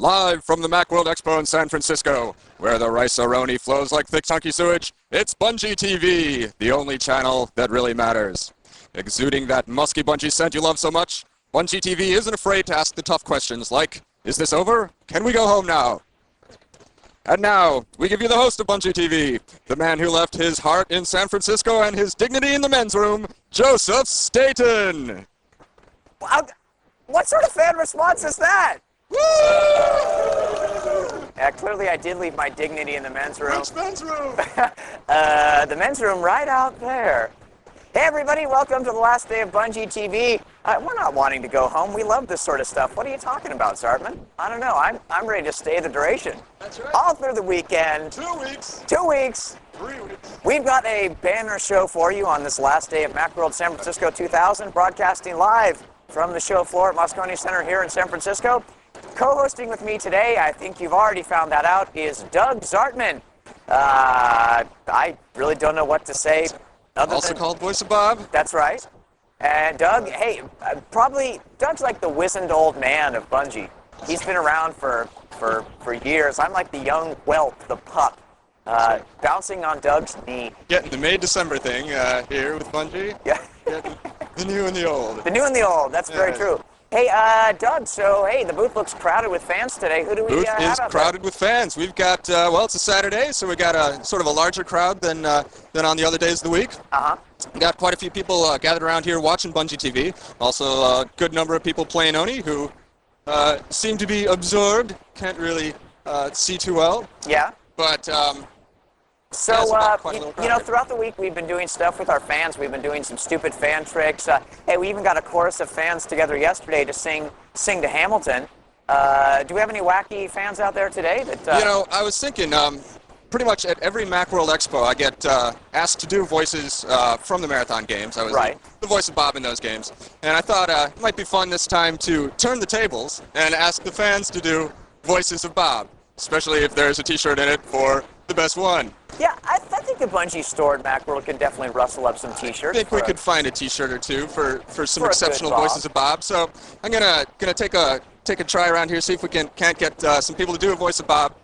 Live from the Macworld Expo in San Francisco, where the rice-a-roni flows like thick, chunky sewage, it's Bungie TV, the only channel that really matters. Exuding that musky Bungie scent you love so much, Bungie TV isn't afraid to ask the tough questions like, is this over? Can we go home now? And now, we give you the host of Bungie TV, the man who left his heart in San Francisco and his dignity in the men's room, Joseph Staten. Wow, what sort of fan response is that? Woo! Yeah, clearly I did leave my dignity in the men's room. Which men's room? The men's room right out there. Hey everybody, welcome to the last day of Bungie TV. We're not wanting to go home. We love this sort of stuff. What are you talking about, Zartman? I don't know. I'm ready to stay the duration. That's right. All through the weekend. 2 weeks. 2 weeks. 3 weeks. We've got a banner show for you on this last day of Macworld San Francisco 2000, broadcasting live from the show floor at Moscone Center here in San Francisco. Co-hosting with me today, I think you've already found that out, is Doug Zartman. I really don't know what to say. Also called Voice of Bob. That's right. And Doug, hey, Doug's like the wizened old man of Bungie. He's been around for years. I'm like the young whelp, the pup, bouncing on Doug's knee. Getting the May-December thing here with Bungie. Yeah. Getting the new and the old. The new and the old, that's very true. Hey, Doug, so, hey, the booth looks crowded with fans today. Who do we have out there? Booth is crowded with fans. We've got, well, it's a Saturday, so we got a sort of a larger crowd than on the other days of the week. Uh-huh. We got quite a few people gathered around here watching Bungie TV. Also, a good number of people playing Oni who seem to be absorbed. Can't really see too well. Yeah. But, so, you know, throughout the week we've been doing stuff with our fans. We've been doing some stupid fan tricks. Hey, we even got a chorus of fans together yesterday to sing to Hamilton. Do we have any wacky fans out there today? That You know, I was thinking, pretty much at every Macworld Expo, I get asked to do voices from the Marathon games. I was the voice of Bob in those games. And I thought it might be fun this time to turn the tables and ask the fans to do voices of Bob, especially if there's a t-shirt in it for the best one. Yeah, I think the Bungie store at Macworld could definitely rustle up some t-shirts. I think we could find a t-shirt or two for some for exceptional voices of Bob. So I'm gonna take a try around here, see if we can't get some people to do a voice of Bob,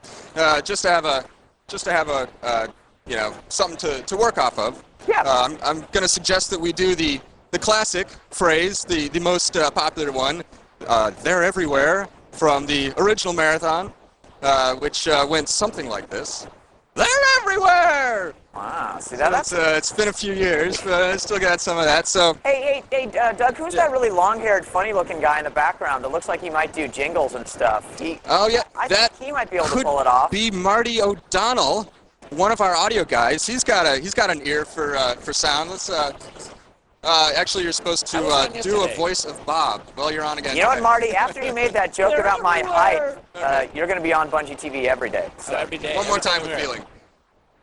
just to have a you know, something to work off of. Yeah. I'm gonna suggest that we do the classic phrase, the most popular one. They're everywhere, from the original Marathon, which went something like this. They're everywhere! Wow, see that? It's been a few years, but I still got some of that, so... Hey, Doug, who's that really long-haired, funny-looking guy in the background that looks like he might do jingles and stuff? I think he might be able to pull it off. Be Marty O'Donnell, one of our audio guys. He's got an ear for sound. Let's... actually, you're supposed to do a voice of Bob. Well, you're on again. You know what, Marty? After you made that joke about my height, you're going to be on Bungie TV every day. So every day. One more time with feeling.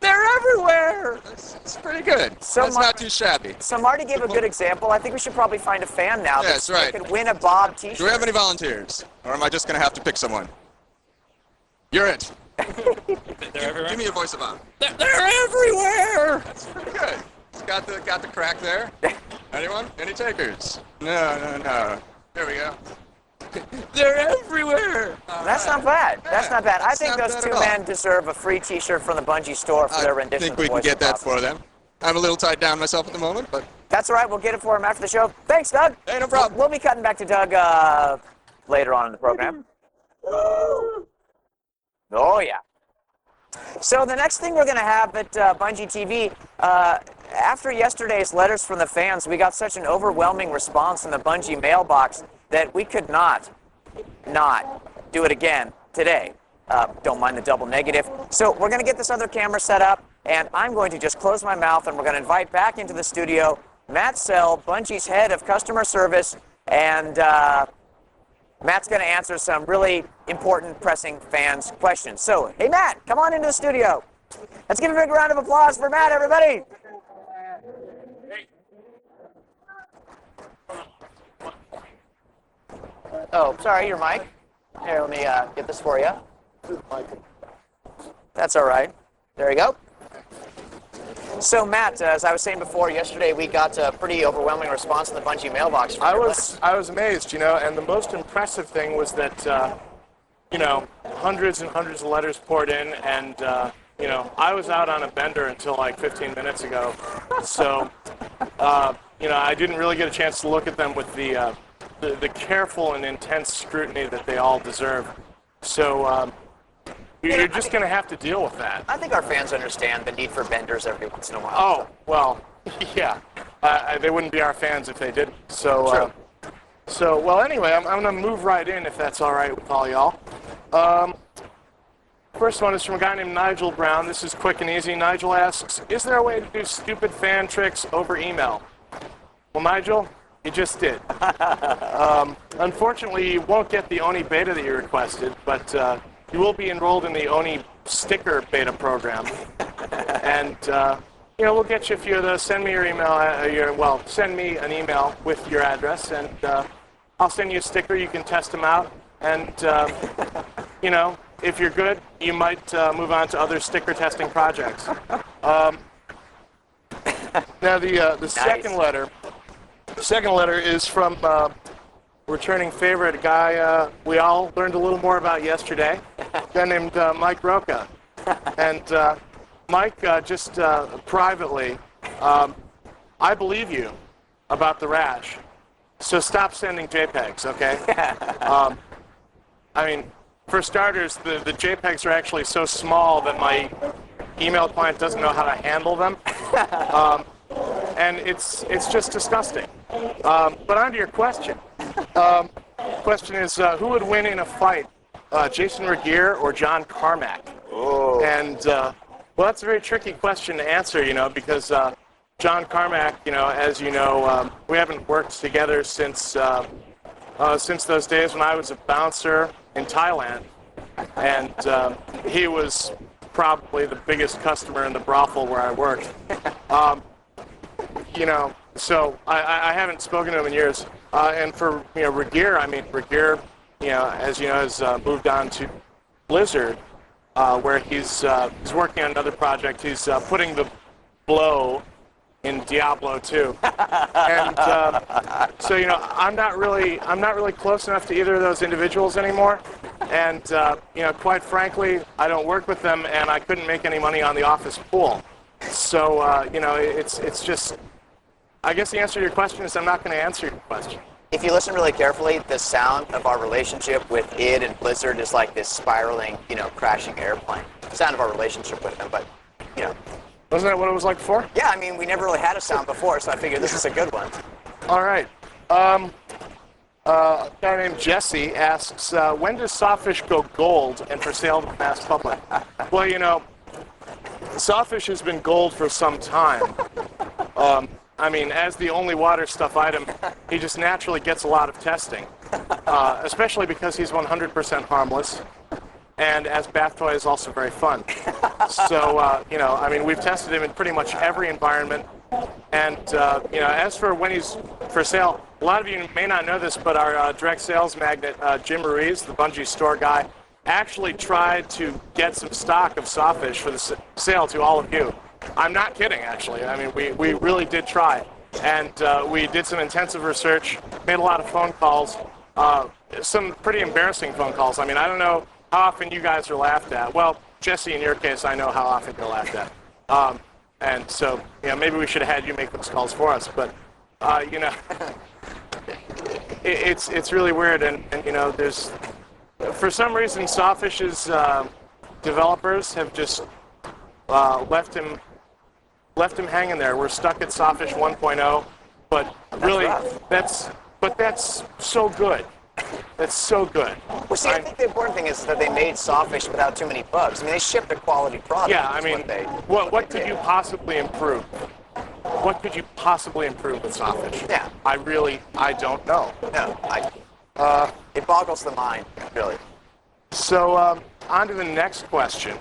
They're everywhere! It's pretty good. So that's not too shabby. So Marty gave a good example. I think we should probably find a fan now that's right. that could win a Bob t-shirt. Do we have any volunteers? Or am I just going to have to pick someone? You're it. Give me a voice of Bob. They're everywhere! That's pretty good. It's got the crack there. Anyone? Any takers? No. There we go. They're everywhere! That's not bad. That's not bad. I think those two men deserve a free t-shirt from the Bungie store for their rendition of the I think we can get that for them. I'm a little tied down myself at the moment, but... That's all right. We'll get it for him after the show. Thanks, Doug. Hey, no problem. We'll be cutting back to Doug later on in the program. Oh, yeah. So the next thing we're going to have at Bungie TV, after yesterday's letters from the fans, we got such an overwhelming response in the Bungie mailbox that we could not do it again today. Don't mind the double negative. So we're going to get this other camera set up, and I'm going to just close my mouth, and we're going to invite back into the studio Matt Soell, Bungie's head of customer service, and Matt's going to answer some really important, pressing fans' questions. So, hey, Matt, come on into the studio. Let's give a big round of applause for Matt, everybody. Oh, sorry, your mic. Here, let me get this for you. That's all right. There you go. So, Matt, as I was saying before, yesterday we got a pretty overwhelming response in the Bungie mailbox. I was amazed, you know, and the most impressive thing was that, hundreds and hundreds of letters poured in, and I was out on a bender until like 15 minutes ago, so I didn't really get a chance to look at them with the careful and intense scrutiny that they all deserve. So you're just going to have to deal with that. I think our fans understand the need for benders every once in a while. Oh, well, yeah. They wouldn't be our fans if they didn't. So, well, anyway, I'm going to move right in if that's all right with all y'all. First one is from a guy named Nigel Brown. This is quick and easy. Nigel asks, is there a way to do stupid fan tricks over email? Well, Nigel, you just did. Unfortunately, you won't get the Oni beta that you requested, but you will be enrolled in the Oni sticker beta program. And, we'll get you a few of those. Send me your email, send me an email with your address, and I'll send you a sticker. You can test them out. And, if you're good, you might move on to other sticker testing projects. Now, the second letter is from returning favorite, a guy we all learned a little more about yesterday, a guy named Mike Roca. And Mike, just privately, I believe you about the rash, so stop sending JPEGs, okay? I mean, for starters, the JPEGs are actually so small that my email client doesn't know how to handle them. And it's just disgusting. But on to your question. Question is, who would win in a fight, Jason Regier or John Carmack? Oh. And, well, that's a very tricky question to answer, because John Carmack, as you know, we haven't worked together since those days when I was a bouncer in Thailand. And he was probably the biggest customer in the brothel where I worked. So I haven't spoken to him in years. And for Regier, Regier, as you know, has moved on to Blizzard, where he's working on another project. He's putting the blow in Diablo 2, and so I'm not really close enough to either of those individuals anymore. And quite frankly, I don't work with them, and I couldn't make any money on the office pool. So it's just. I guess the answer to your question is I'm not going to answer your question. If you listen really carefully, the sound of our relationship with id and Blizzard is like this spiraling, crashing airplane. The sound of our relationship with them, but Wasn't that what it was like before? Yeah, we never really had a sound before, so I figured this is a good one. All right. A guy named Jesse asks, when does Sawfish go gold and for sale to the mass public? Well, Sawfish has been gold for some time. As the only water stuff item, he just naturally gets a lot of testing, especially because he's 100% harmless, and as bath toy is also very fun. So, we've tested him in pretty much every environment, and, as for when he's for sale, a lot of you may not know this, but our direct sales magnate, Jim Ruiz, the Bungie store guy, actually tried to get some stock of Sawfish for the sale to all of you. I'm not kidding, actually. We really did try. And we did some intensive research, made a lot of phone calls, some pretty embarrassing phone calls. I don't know how often you guys are laughed at. Well, Jesse, in your case, I know how often you're laughed at. And so, maybe we should have had you make those calls for us. But, it's really weird. And there's, for some reason, Sawfish's developers have just left him hanging there. We're stuck at Sawfish 1.0, but really, that's so good. That's so good. Well, see, I think the important thing is that they made Sawfish without too many bugs. They shipped a quality product. Yeah, what could you possibly improve? What could you possibly improve with Sawfish? Yeah. I don't know. No, it boggles the mind, really. So, on to the next question.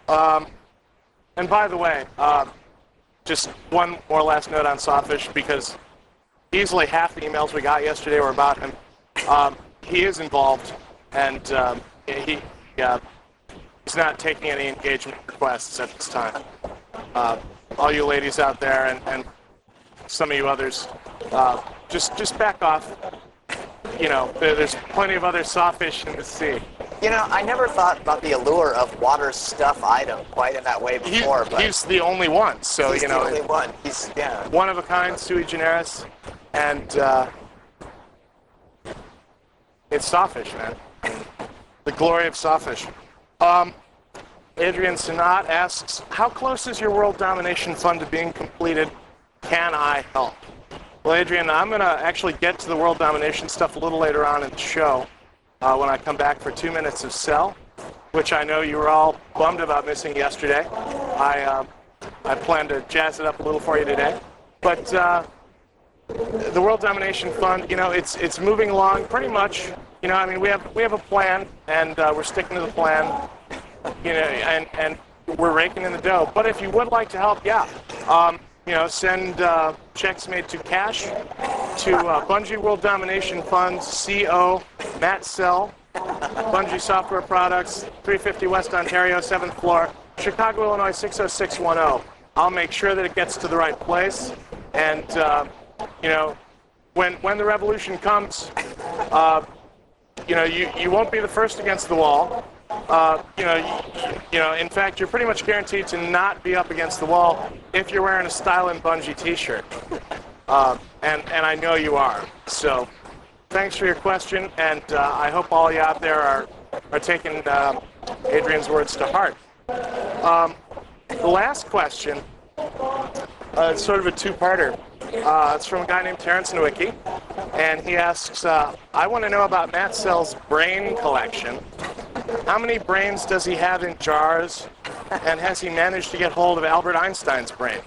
And by the way, just one more last note on Sawfish, because easily half the emails we got yesterday were about him. He is involved, and he's not taking any engagement requests at this time. All you ladies out there, and some of you others, just back off. There's plenty of other Sawfish in the sea. You know, I never thought about the allure of water stuff item quite in that way before. But he's the only one, so he's you know. the only one. He's One of a kind, sui generis, and it's sawfish, man. The glory of sawfish. Adrian Sinat asks, how close is your world domination fund to being completed? Can I help? Well, Adrian, I'm going to actually get to the world domination stuff a little later on in the show when I come back for 2 minutes of Soell, which I know you were all bummed about missing yesterday. I plan to jazz it up a little for you today. But the World Domination Fund, you know, it's moving along pretty much. You know, I mean, we have a plan, and we're sticking to the plan. You know, and we're raking in the dough. But if you would like to help, yeah, you know, send checks made to cash to Bungie World Domination Fund, CO Matt Soell, Bungie Software Products, 350 West Ontario, 7th floor, Chicago, Illinois 60610. I'll make sure that it gets to the right place, and you know, when the revolution comes, you know, you won't be the first against the wall. You know, in fact, you're pretty much guaranteed to not be up against the wall if you're wearing a Stylin' Bungie t-shirt. And I know you are. So thanks for your question, and I hope all you out there are taking Adrian's words to heart. The last question, it's sort of a two-parter. It's from a guy named Terrence Nowicki, and he asks, I want to know about Matt Soell's brain collection. How many brains does he have in jars, and has he managed to get hold of Albert Einstein's brain?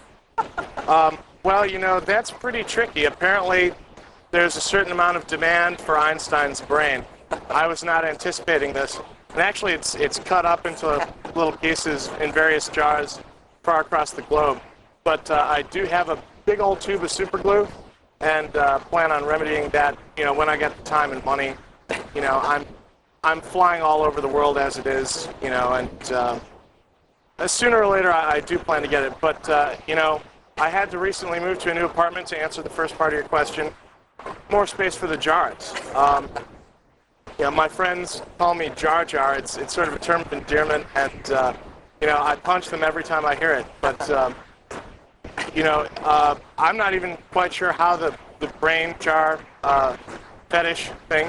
Well, you know, that's pretty tricky. Apparently, there's a certain amount of demand for Einstein's brain. I was not anticipating this. And actually, it's cut up into little pieces in various jars far across the globe. But I do have a big old tube of super glue, and plan on remedying that, you know, when I get the time and money. You know, I'm flying all over the world as it is, you know, and sooner or later I do plan to get it. But, you know, I had to recently move to a new apartment to answer the first part of your question. More space for the jars. You know, my friends call me Jar Jar. It's sort of a term of endearment, and, you know, I punch them every time I hear it. But, you know, I'm not even quite sure how the brain jar fetish thing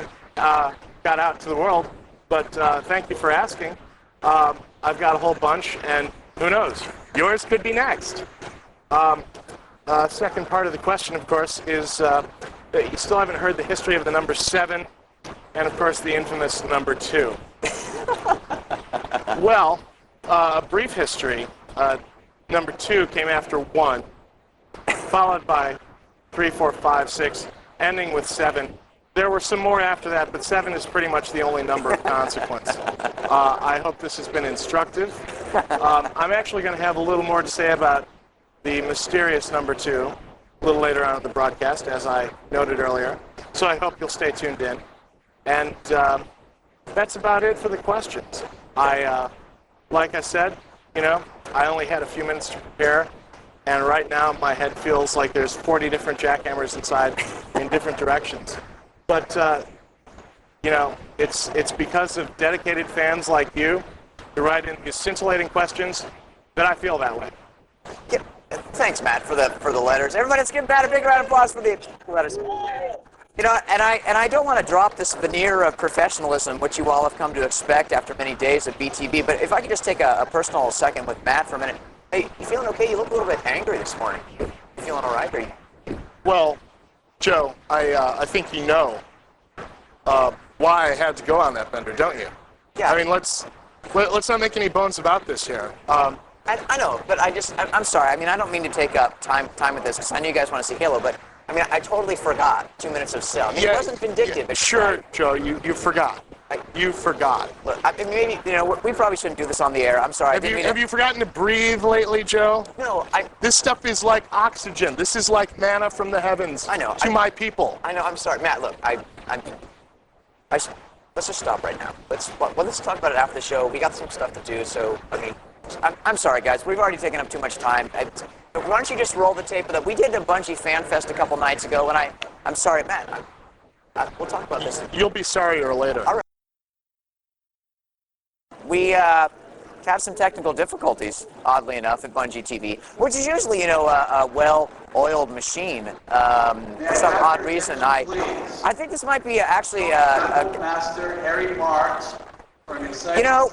got out to the world, but thank you for asking. I've got a whole bunch, and who knows? Yours could be next. Second part of the question, of course, is that you still haven't heard the history of the number 7, and of course the infamous number 2. Well, a brief history. Number 2 came after 1, followed by 3, 4, 5, 6, ending with 7. There were some more after that, but 7 is pretty much the only number of consequence. I hope this has been instructive. I'm actually going to have a little more to say about the mysterious number 2 a little later on in the broadcast, as I noted earlier. So I hope you'll stay tuned in. And that's about it for the questions. Like I said, you know, I only had a few minutes to prepare, and right now my head feels like there's 40 different jackhammers inside in different directions. But, you know, it's because of dedicated fans like you who write in these scintillating questions that I feel that way. Yeah, thanks, Matt, for the letters. Everybody, let's give Matt a big round of applause for the letters. You know, and I don't want to drop this veneer of professionalism, which you all have come to expect after many days of BTB, but if I could just take a personal second with Matt for a minute. Hey, you feeling okay? You look a little bit angry this morning. You feeling all right? Or you... Well, Joe, I think you know why I had to go on that bender, don't you? Yeah. I mean, let's not make any bones about this here. I know, but I'm sorry. I mean, I don't mean to take up time with this, because I know you guys want to see Halo, but I mean, I totally forgot 2 minutes of Soell. I mean, yeah, it wasn't vindictive. Yeah, sure, Joe, you forgot. You forgot. Look, I mean, maybe, you know, we probably shouldn't do this on the air. I'm sorry. Have you forgotten to breathe lately, Joe? No, This stuff is like oxygen. This is like manna from the heavens. I know. To my people. I know. I'm sorry, Matt. Look, let's just stop right now. Let's talk about it after the show. We got some stuff to do, so I mean, I'm sorry, guys. We've already taken up too much time. Why don't you just roll the tape of that? We did a Bungie Fan Fest a couple nights ago, and I'm sorry, Matt. We'll talk about this. You'll be sorrier later. All right. we have some technical difficulties, oddly enough, at Bungie TV, which is usually, a well-oiled machine. For some odd reason, I think this might be actually Master Harry Marks.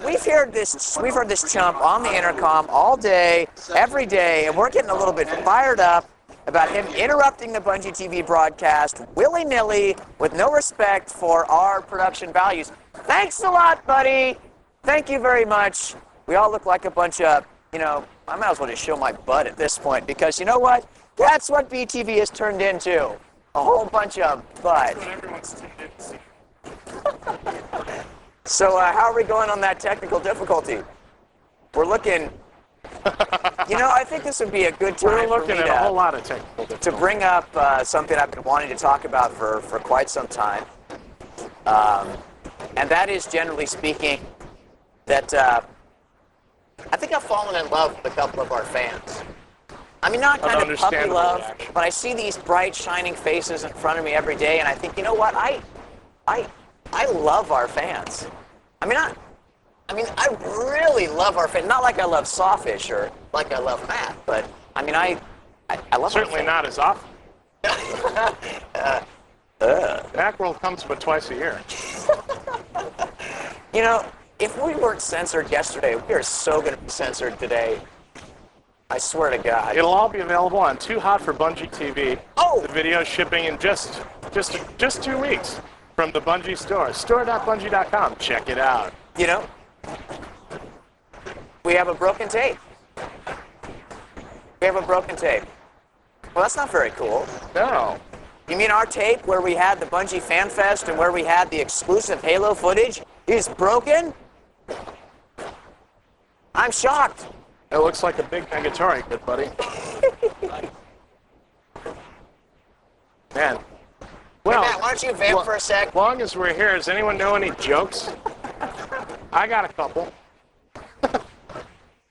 we've heard this chump on the intercom all day, every day, and we're getting a little bit fired up about him interrupting the Bungie TV broadcast willy-nilly with no respect for our production values. Thanks a lot, buddy. Thank you very much. We all look like a bunch of, I might as well just show my butt at this point, because you know what? That's what BTV has turned into. A whole bunch of butt. That's what everyone's tuned in to see. So how are we going on that technical difficulty? We're looking, I think this would be a good time We're for looking me at a whole lot of technical to difficulties. bring up something I've been wanting to talk about for quite some time. And that is, generally speaking, that I think I've fallen in love with a couple of our fans. I mean, not kind of puppy love, reaction. but I see these bright, shining faces in front of me every day, and I think, you know what? I love our fans. I really love our fans. Not like I love Sawfish or like I love Matt, but I love Certainly our not as often. Macworld comes but twice a year. If we weren't censored yesterday, we are so going to be censored today. I swear to God. It'll all be available on Too Hot for Bungie TV. Oh! The video shipping in just 2 weeks from the Bungie store. Store.bungie.com. Check it out. We have a broken tape. Well, that's not very cool. No. You mean our tape where we had the Bungie Fan Fest and where we had the exclusive Halo footage is broken? I'm shocked. It looks like a big negatory, good buddy. Man. Well, Hey, Matt, why don't you vamp for a sec? As long as we're here, does anyone know any jokes? I got a couple.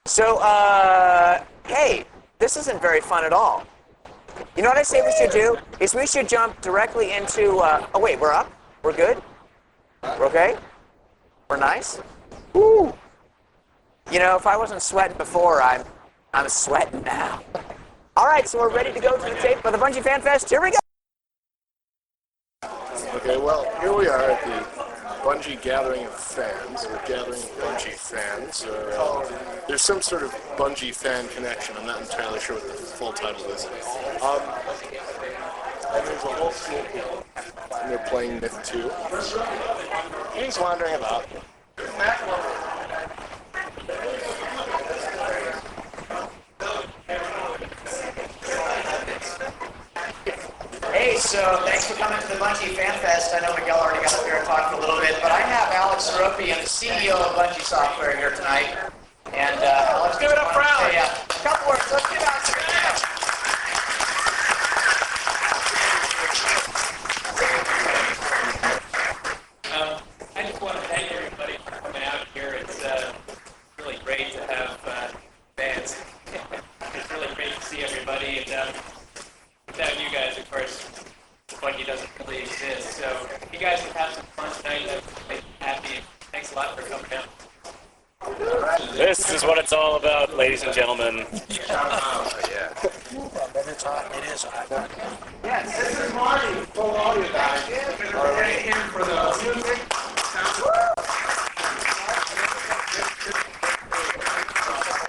So, hey, this isn't very fun at all. You know what I say we should do? Is we should jump directly into, oh wait, we're up? We're good? We're okay? We're nice? Woo! If I wasn't sweating before, I'm sweating now. All right, so we're ready to go to the tape for the Bungie Fan Fest. Here we go! Okay, well, here we are at the Bungie gathering of fans, or gathering of Bungie fans, or there's some sort of Bungie fan connection. I'm not entirely sure what the full title is. And there's a whole school of people, and they're playing Myth 2. And he's wandering about. Hey, so thanks for coming to the Bungie Fan Fest. I know Miguel already got up here and talked for a little bit, but I have Alex Soropian, the CEO of Bungie Software, here tonight. And Alex, Give it up for Alex. Yeah, a couple words. Let's give Alex a hand. I just want to thank everybody for coming out here. It's really great to have fans. It's really great to see everybody. And without you guys, of course, Bungie doesn't really exist. So if you guys can have some fun tonight, that would make me happy. Thanks a lot for coming out. This is what it's all about, ladies and gentlemen. Yes, this is Marty. For all you guys. We're in for the music.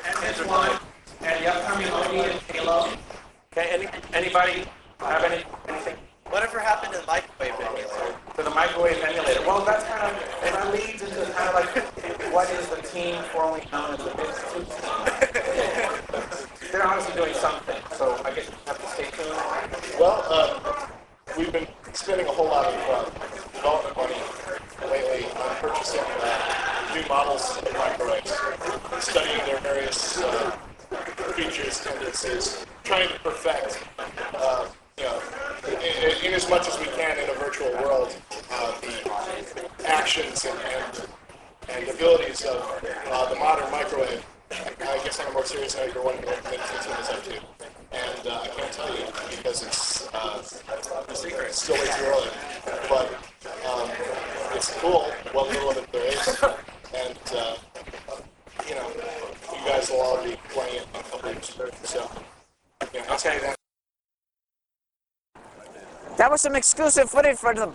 And this one, and the upcoming OD and Halo. Okay, anybody have anything? Whatever happened to the microwave emulator? For the microwave emulator. Well, that's kind of, it leads into kind of like, what is the team formerly known as the Myth 2 team? They're honestly doing something, so I guess you have to stay tuned. Well, we've been spending a whole lot of development money lately on purchasing new models of microwaves, studying their various features, tendencies, trying to perfect, in as much as we can in a virtual world, the actions and abilities of the modern microwave. I guess on a more serious note, you're wondering what the Myth 2 is up to. And I can't tell you because it's still way too early. But it's cool what little of it there is. And guys will all be playing it in a couple of years. So, yeah, I'll tell you that. That was some exclusive footage for the.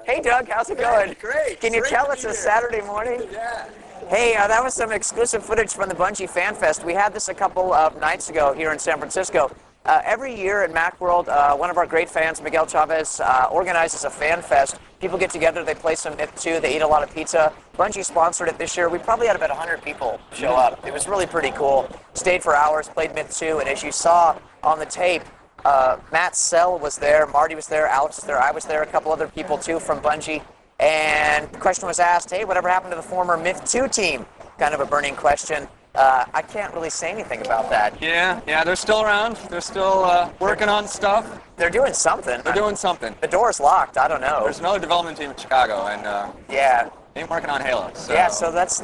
Hey Doug, how's it going? Great. Can you Great tell to it's be a here. Saturday morning? Yeah. Hey, that was some exclusive footage from the Bungie Fan Fest. We had this a couple of nights ago here in San Francisco. Every year at Macworld, one of our great fans, Miguel Chavez, organizes a fan fest. People get together, they play some Myth 2, they eat a lot of pizza. Bungie sponsored it this year. We probably had about 100 people show up. It was really pretty cool. Stayed for hours, played Myth 2, and as you saw on the tape, Matt Soell was there, Marty was there, Alex was there, I was there, a couple other people too from Bungie. And the question was asked, hey, whatever happened to the former Myth 2 team? Kind of a burning question. I can't really say anything about that. Yeah, they're still around. They're still working on stuff. They're doing something. They're doing something. The door's locked. I don't know. There's another development team in Chicago, and Yeah. they're working on Halo. So. Yeah, so let's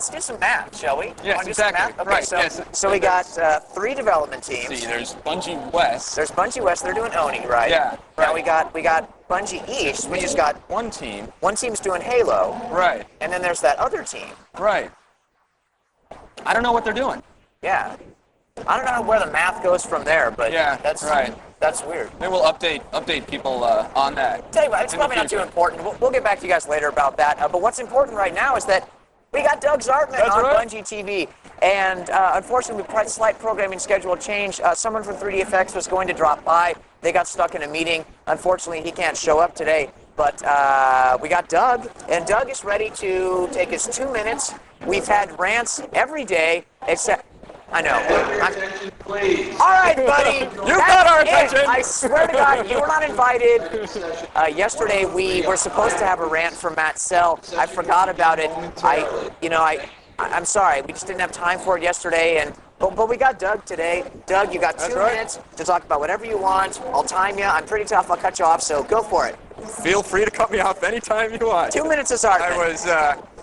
do some math, shall we? Yes, Wanna do some exactly. math? Okay, Right, so, yes. so we got 3 development teams. See, there's Bungie West. There's Bungie West. They're doing Oni, right? Yeah, Now right. we got Bungie East, which has got one team. one team's doing Halo, Right, and then there's that other team. right. I don't know what they're doing. Yeah. I don't know where the math goes from there, but Yeah, that's right. That's weird. They will update people on that. Tell you what, it's in the probably not too future. important. We'll get back to you guys later about that. But what's important right now is that we got Doug Zartman That's on right. Bungie TV. And unfortunately, we had a slight programming schedule change. Someone from 3DFX was going to drop by. They got stuck in a meeting. Unfortunately, he can't show up today. But we got Doug, and Doug is ready to take his 2 minutes. We've had rants every day, except... I know. Attention, please. All right, buddy. You got our That's it. attention. I swear to God, you were not invited. Yesterday, we were supposed to have a rant from Matt Soell. I forgot about it. I'm sorry. We just didn't have time for it yesterday, but we got Doug today. Doug, you got 2 right. minutes to talk about whatever you want. I'll time you. I'm pretty tough. I'll cut you off, so go for it. Feel free to cut me off anytime you want. 2 minutes is hard. I was,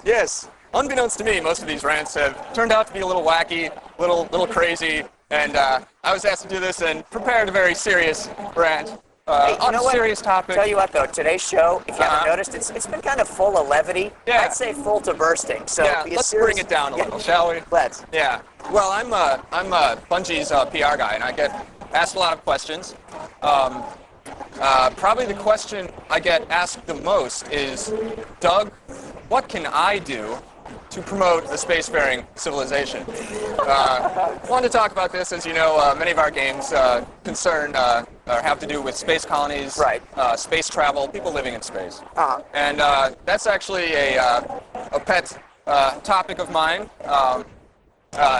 yes. Unbeknownst to me, most of these rants have turned out to be a little wacky, little crazy, and I was asked to do this and prepared a very serious rant on a serious topic. Tell you what, though, today's show, if you haven't Uh-huh. noticed, it's been kind of full of levity. Yeah. I'd say full to bursting. So Yeah, be let's serious. bring it down a Yeah. little, shall we? Let's. Yeah. Well, I'm Bungie's PR guy, and I get asked a lot of questions. Probably the question I get asked the most is, Doug, what can I do to promote a spacefaring civilization? Wanted to talk about this. As you know, many of our games concern or have to do with space colonies, Right. Space travel, people living in space. Uh-huh. And that's actually a pet topic of mine.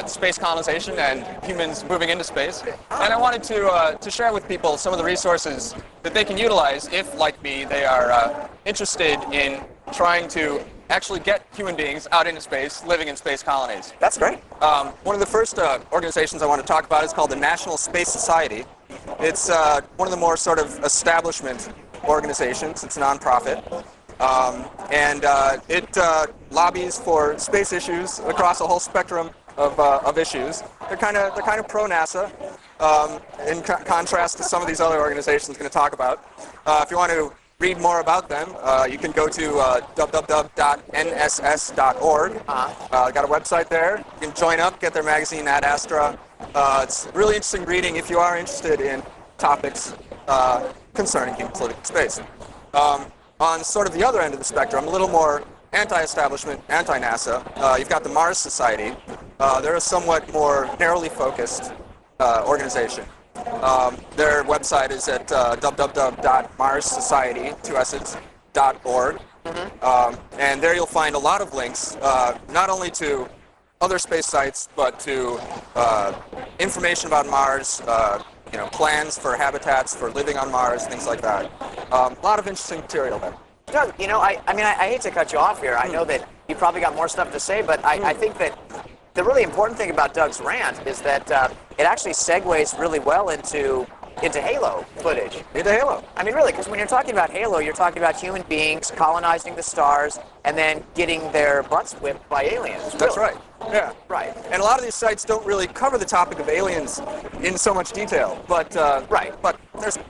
Space colonization and humans moving into space. And I wanted to share with people some of the resources that they can utilize if, like me, they are interested in trying to actually get human beings out into space, living in space colonies. That's great. One of the first organizations I want to talk about is called the National Space Society. It's one of the more sort of establishment organizations. It's a nonprofit. And it lobbies for space issues across a whole spectrum of issues. They're kind of pro NASA, in contrast to some of these other organizations I'm going to talk about. If you want to read more about them, you can go to www.nss.org. Got a website there. You can join up, get their magazine Ad Astra. It's really interesting reading if you are interested in topics concerning humans living in space. On sort of the other end of the spectrum, a little more anti-establishment, anti-NASA, you've got the Mars Society. They're a somewhat more narrowly focused organization. Their website is at www.marssociety.org. And there you'll find a lot of links, not only to other space sites, but to information about Mars, plans for habitats for living on Mars, things like that. A lot of interesting material there. Doug, I hate to cut you off here. I know that you probably got more stuff to say, but I think that the really important thing about Doug's rant is that it actually segues really well into Halo footage. Into Halo. I mean, really, because when you're talking about Halo, you're talking about human beings colonizing the stars and then getting their butts whipped by aliens. That's really. right. Yeah. Right. And a lot of these sites don't really cover the topic of aliens in so much detail, but Right. But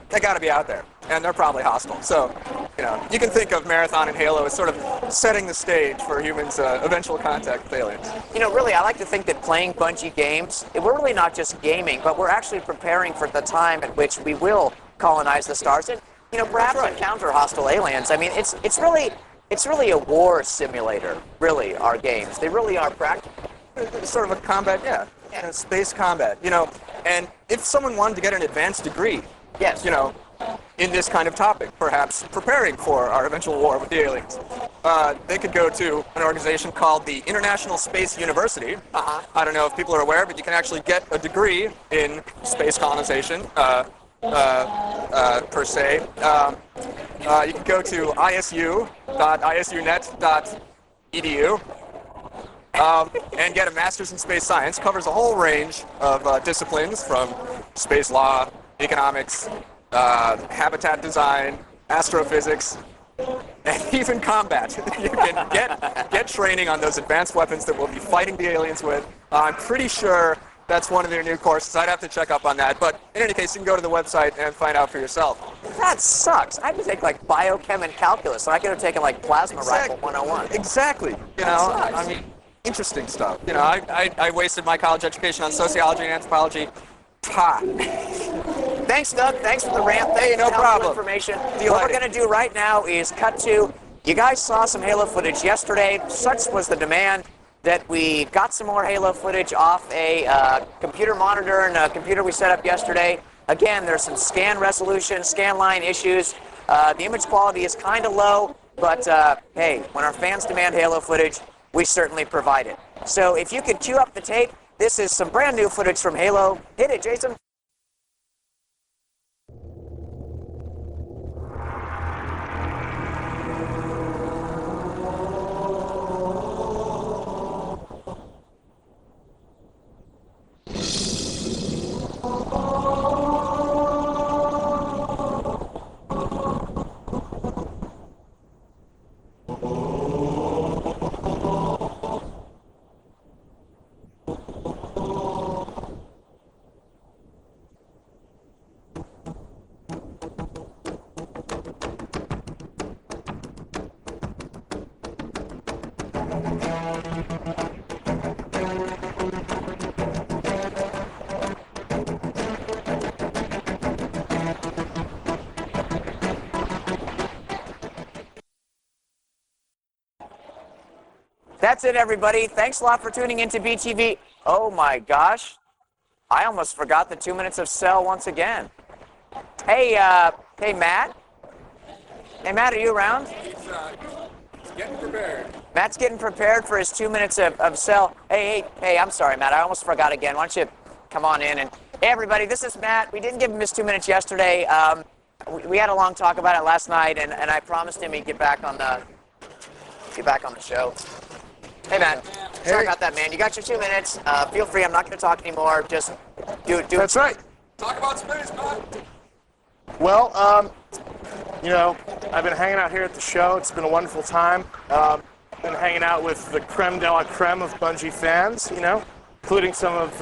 they got to be out there. and they're probably hostile. So, you know, you can think of Marathon and Halo as sort of setting the stage for humans' eventual contact with aliens. You know, really, I like to think that playing Bungie games, we're really not just gaming, but we're actually preparing for the time at which we will colonize the stars and, you know, perhaps encounter hostile aliens. I mean, it's really a war simulator, really, our games. They really are practical. It's sort of a combat, you know, space combat, you know. And if someone wanted to get an advanced degree, Yes. you know, in this kind of topic, perhaps preparing for our eventual war with the aliens, they could go to an organization called the International Space University. I don't know if people are aware, but you can actually get a degree in space colonization, per se. You can go to isu.isunet.edu and get a master's in space science. Covers a whole range of disciplines from space law, economics, habitat design, astrophysics, and even combat. You can get training on those advanced weapons that we'll be fighting the aliens with. I'm pretty sure that's one of their new courses. I'd have to check up on that. But in any case, you can go to the website and find out for yourself. That sucks. I had to take like biochem and calculus, so I could have taken like plasma rifle 101. Exactly. You know, I mean, interesting stuff. You know, I wasted my college education on sociology and anthropology. Thanks, Doug. Thanks for the rant. Hey, no problem. Information. What Delighted. we're going to do right now is cut to, you guys saw some Halo footage yesterday. Such was the demand that we got some more Halo footage off a computer monitor and a computer we set up yesterday. Again, there's some scan resolution, scan line issues. The image quality is kind of low, but hey, when our fans demand Halo footage, we certainly provide it. So if you could cue up the tape, this is some brand new footage from Halo. Hit it, Jason. That's it, everybody. Thanks a lot for tuning into BTV. Oh my gosh, I almost forgot the 2 minutes of Soell once again. Hey, hey, Matt. Hey, Matt, are you around? He's getting prepared. Matt's getting prepared for his 2 minutes of Soell. Hey, I'm sorry, Matt. I almost forgot again. Why don't you come on in? And hey, everybody, this is Matt. We didn't give him his 2 minutes yesterday. We had a long talk about it last night, and I promised him he'd get back on the show. Hey, Matt. Sorry about that, man. You got your 2 minutes. Feel free. I'm not going to talk anymore. Just do. That's right. Talk about space, man. Well, you know, I've been hanging out here at the show. It's been a wonderful time. Been hanging out with the creme de la creme of Bungie fans, you know, including some of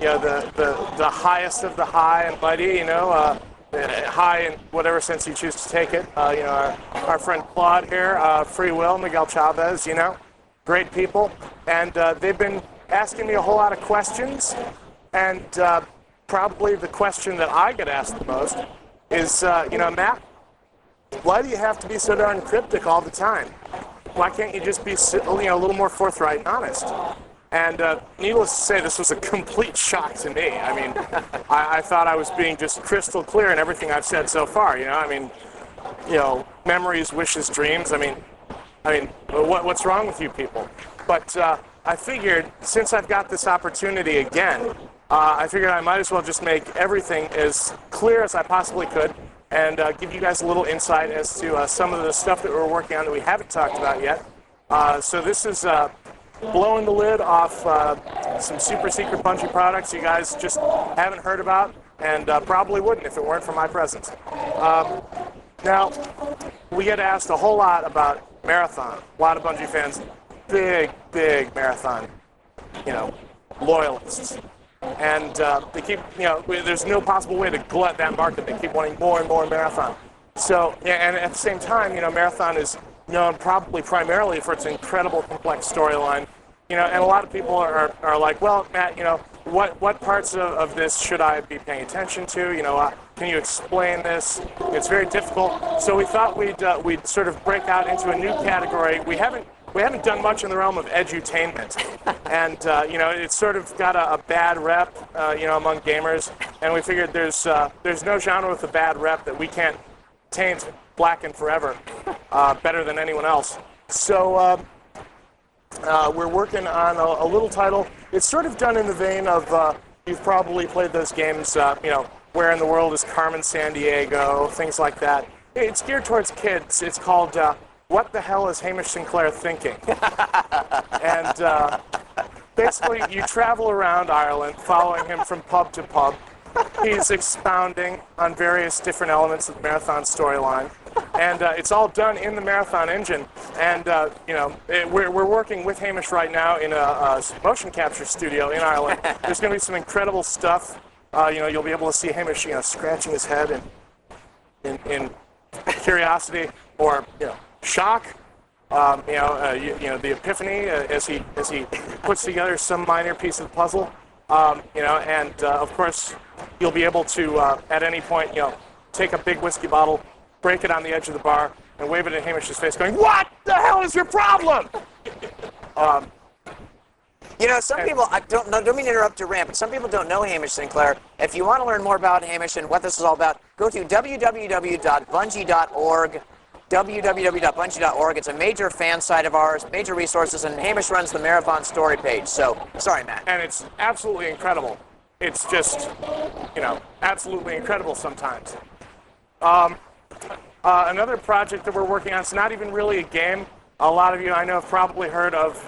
you know, the highest of the high and mighty, you know, high in whatever sense you choose to take it. You know, our friend Claude here, Free Will, Miguel Chavez, you know, great people. And they've been asking me a whole lot of questions. And probably the question that I get asked the most is, you know, Matt, why do you have to be so darn cryptic all the time? Why can't you just be, you know, a little more forthright and honest? And needless to say, this was a complete shock to me. I mean, I thought I was being just crystal clear in everything I've said so far. You know, I mean, you know, memories, wishes, dreams. I mean, what's wrong with you people? But I figured, since I've got this opportunity again, I figured I might as well just make everything as clear as I possibly could and give you guys a little insight as to some of the stuff that we're working on that we haven't talked about yet. So this is blowing the lid off some super secret Bungie products you guys just haven't heard about and probably wouldn't if it weren't for my presence. Now, we get asked a whole lot about Marathon. A lot of Bungie fans, big Marathon, you know, loyalists. and they keep, there's no possible way to glut that market. They keep wanting more and more Marathon. So, and at the same time, Marathon is known probably primarily for its incredible complex storyline. And a lot of people are like, well, Matt, what parts of this should I be paying attention to? Can you explain this? It's very difficult. So we thought we'd sort of break out into a new category. We haven't done much in the realm of edutainment, and it's sort of got a bad rep, among gamers. And we figured there's no genre with a bad rep that we can't taint, blacken forever, better than anyone else. So. We're working on a little title. It's sort of done in the vein of, you've probably played those games, Where in the World is Carmen Sandiego, things like that. It's geared towards kids. It's called, What the Hell is Hamish Sinclair Thinking? And basically, you travel around Ireland, following him from pub to pub. He's expounding on various different elements of the Marathon storyline. And it's all done in the Marathon engine. And, we're working with Hamish right now in a motion capture studio in Ireland. There's going to be some incredible stuff. You'll be able to see Hamish, scratching his head in curiosity or, shock. The epiphany as he puts together some minor piece of the puzzle. Of course, you'll be able to, at any point, take a big whiskey bottle, break it on the edge of the bar, and wave it in Hamish's face, going, "What the hell is your problem?" Some people, I don't mean to interrupt your rant, but some people don't know Hamish Sinclair. If you want to learn more about Hamish and what this is all about, go to www.bungie.org. www.bungie.org. It's a major fan site of ours, major resources, and Hamish runs the Marathon story page. So, sorry, Matt. And it's absolutely incredible. It's just, absolutely incredible sometimes. Another project that we're working on, it's not even really a game. A lot of you I know have probably heard of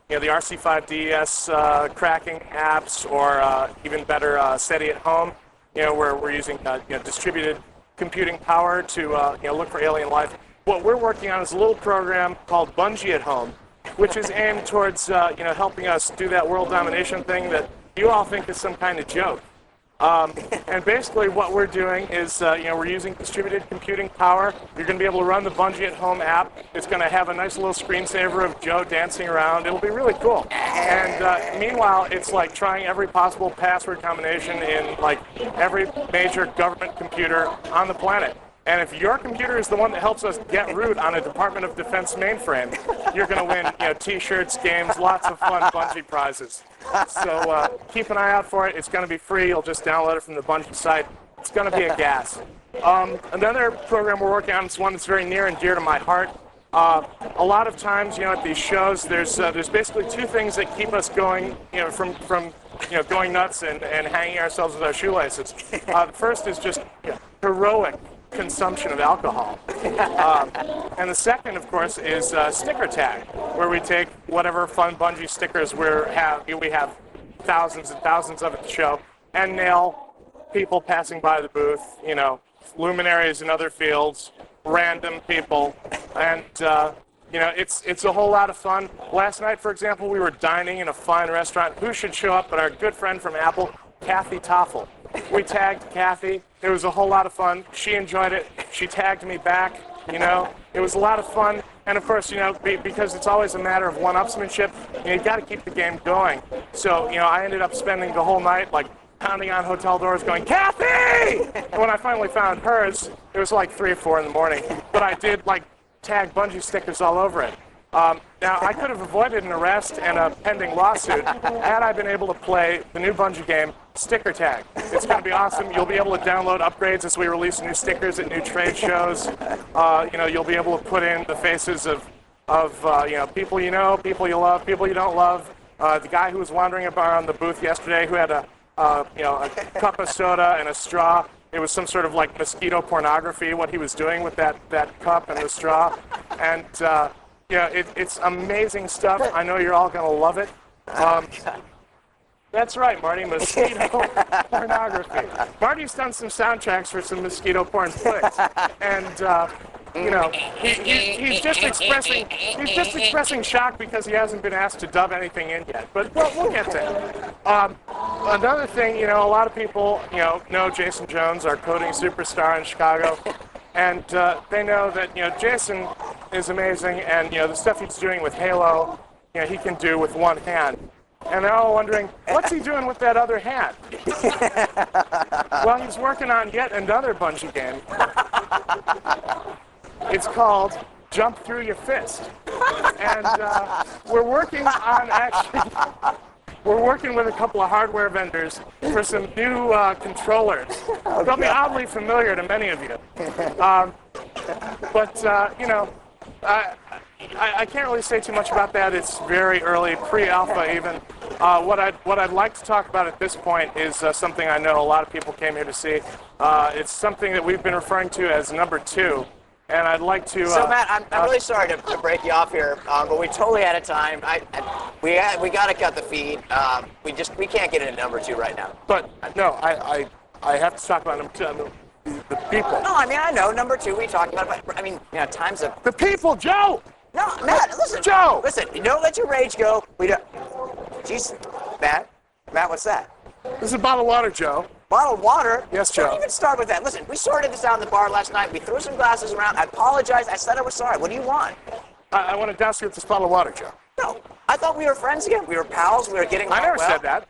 the RC5DS cracking apps, or even better, SETI at home, where we're using distributed computing power to look for alien life. What we're working on is a little program called Bungie at Home, which is aimed towards helping us do that world domination thing that you all think is some kind of joke. And basically what we're doing is, we're using distributed computing power. You're going to be able to run the Bungie at Home app. It's going to have a nice little screensaver of Joe dancing around. It'll be really cool. And meanwhile, it's like trying every possible password combination in like every major government computer on the planet. And if your computer is the one that helps us get root on a Department of Defense mainframe, you're going to win, T-shirts, games, lots of fun Bungie prizes. So keep an eye out for it. It's going to be free. You'll just download it from the Bungie site. It's going to be a gas. Another program we're working on is one that's very near and dear to my heart. A lot of times, at these shows, there's basically two things that keep us going, from going nuts and hanging ourselves with our shoelaces. The first is just heroic consumption of alcohol. And the second, of course, is sticker tag, where we take whatever fun Bungie stickers we have thousands and thousands of at the show, and nail people passing by the booth, luminaries in other fields, random people, and it's a whole lot of fun. Last night, for example, we were dining in a fine restaurant. Who should show up but our good friend from Apple, Kathy Toffel. We tagged Kathy. It was a whole lot of fun. She enjoyed it. She tagged me back. It was a lot of fun. And of course, because it's always a matter of one-upsmanship, you got to keep the game going. So, I ended up spending the whole night like pounding on hotel doors going, "Kathy!" And when I finally found hers, it was like 3 or 4 in the morning. But I did tag Bungie stickers all over it. Now, I could have avoided an arrest and a pending lawsuit had I been able to play the new Bungie game, Sticker Tag. It's going to be awesome. You'll be able to download upgrades as we release new stickers at new trade shows. You'll be able to put in the faces of people you know, people you love, people you don't love. The guy who was wandering about on the booth yesterday who had a cup of soda and a straw. It was some sort of mosquito pornography, what he was doing with that cup and the straw. And it's amazing stuff. I know you're all going to love it. That's right, Marty, mosquito pornography. Marty's done some soundtracks for some mosquito porn flicks. And you know, he's just expressing shock because he hasn't been asked to dub anything in yet. But we'll get to him. Another thing, you know, a lot of people, you know Jason Jones, our coding superstar in Chicago, and they know that, you know, Jason is amazing, and, you know, the stuff he's doing with Halo, you know, he can do with one hand. And they're all wondering, what's he doing with that other hand? Well, he's working on yet another Bungie game. It's called Jump Through Your Fist. And we're working with a couple of hardware vendors for some new controllers. They'll be oddly familiar to many of you. You know, I can't really say too much about that. It's very early, pre-alpha even. What I'd like to talk about at this point is something I know a lot of people came here to see. It's something that we've been referring to as number 2. And I'd like to. So Matt, I'm really sorry to break you off here, but we totally out of time. We got to cut the feed. We can't get into number 2 right now. But no, I have to talk about number 2. The people. No, I mean I know number 2 we talked about, but I mean, you know, time's up. The people, Joe. No, Matt, listen. Joe. Listen, you don't let your rage go. We don't. Jeez, Matt, what's that? This is a bottle of water, Joe. Bottle of water? Yes, Joe. Don't even start with that. Listen, we sorted this out in the bar last night. We threw some glasses around. I apologize. I said I was sorry. What do you want? I want to douse you with this bottle of water, Joe. No, I thought we were friends again. We were pals. We were getting along I never well. said that.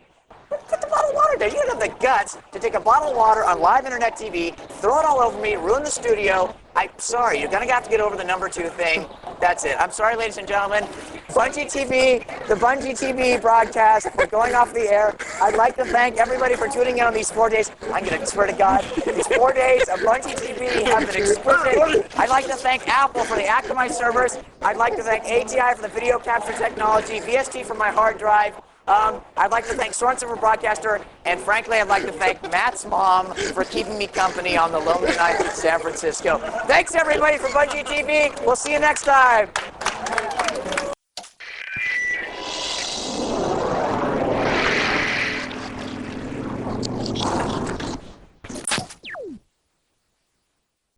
Put the bottle of water down. You don't have the guts to take a bottle of water on live internet TV, throw it all over me, ruin the studio. I'm sorry. You're going to have to get over the number 2 thing. That's it. I'm sorry, ladies and gentlemen. Bungie TV, the Bungie TV broadcast, we're going off the air. I'd like to thank everybody for tuning in on these 4 days. I'm going to swear to God, these 4 days of Bungie TV have been exquisite. I'd like to thank Apple for the Akamai servers. I'd like to thank ATI for the video capture technology, VST for my hard drive. I'd like to thank Sorensen for broadcaster, and frankly, I'd like to thank Matt's mom for keeping me company on the lonely nights in San Francisco. Thanks, everybody, for Bungie TV. We'll see you next time.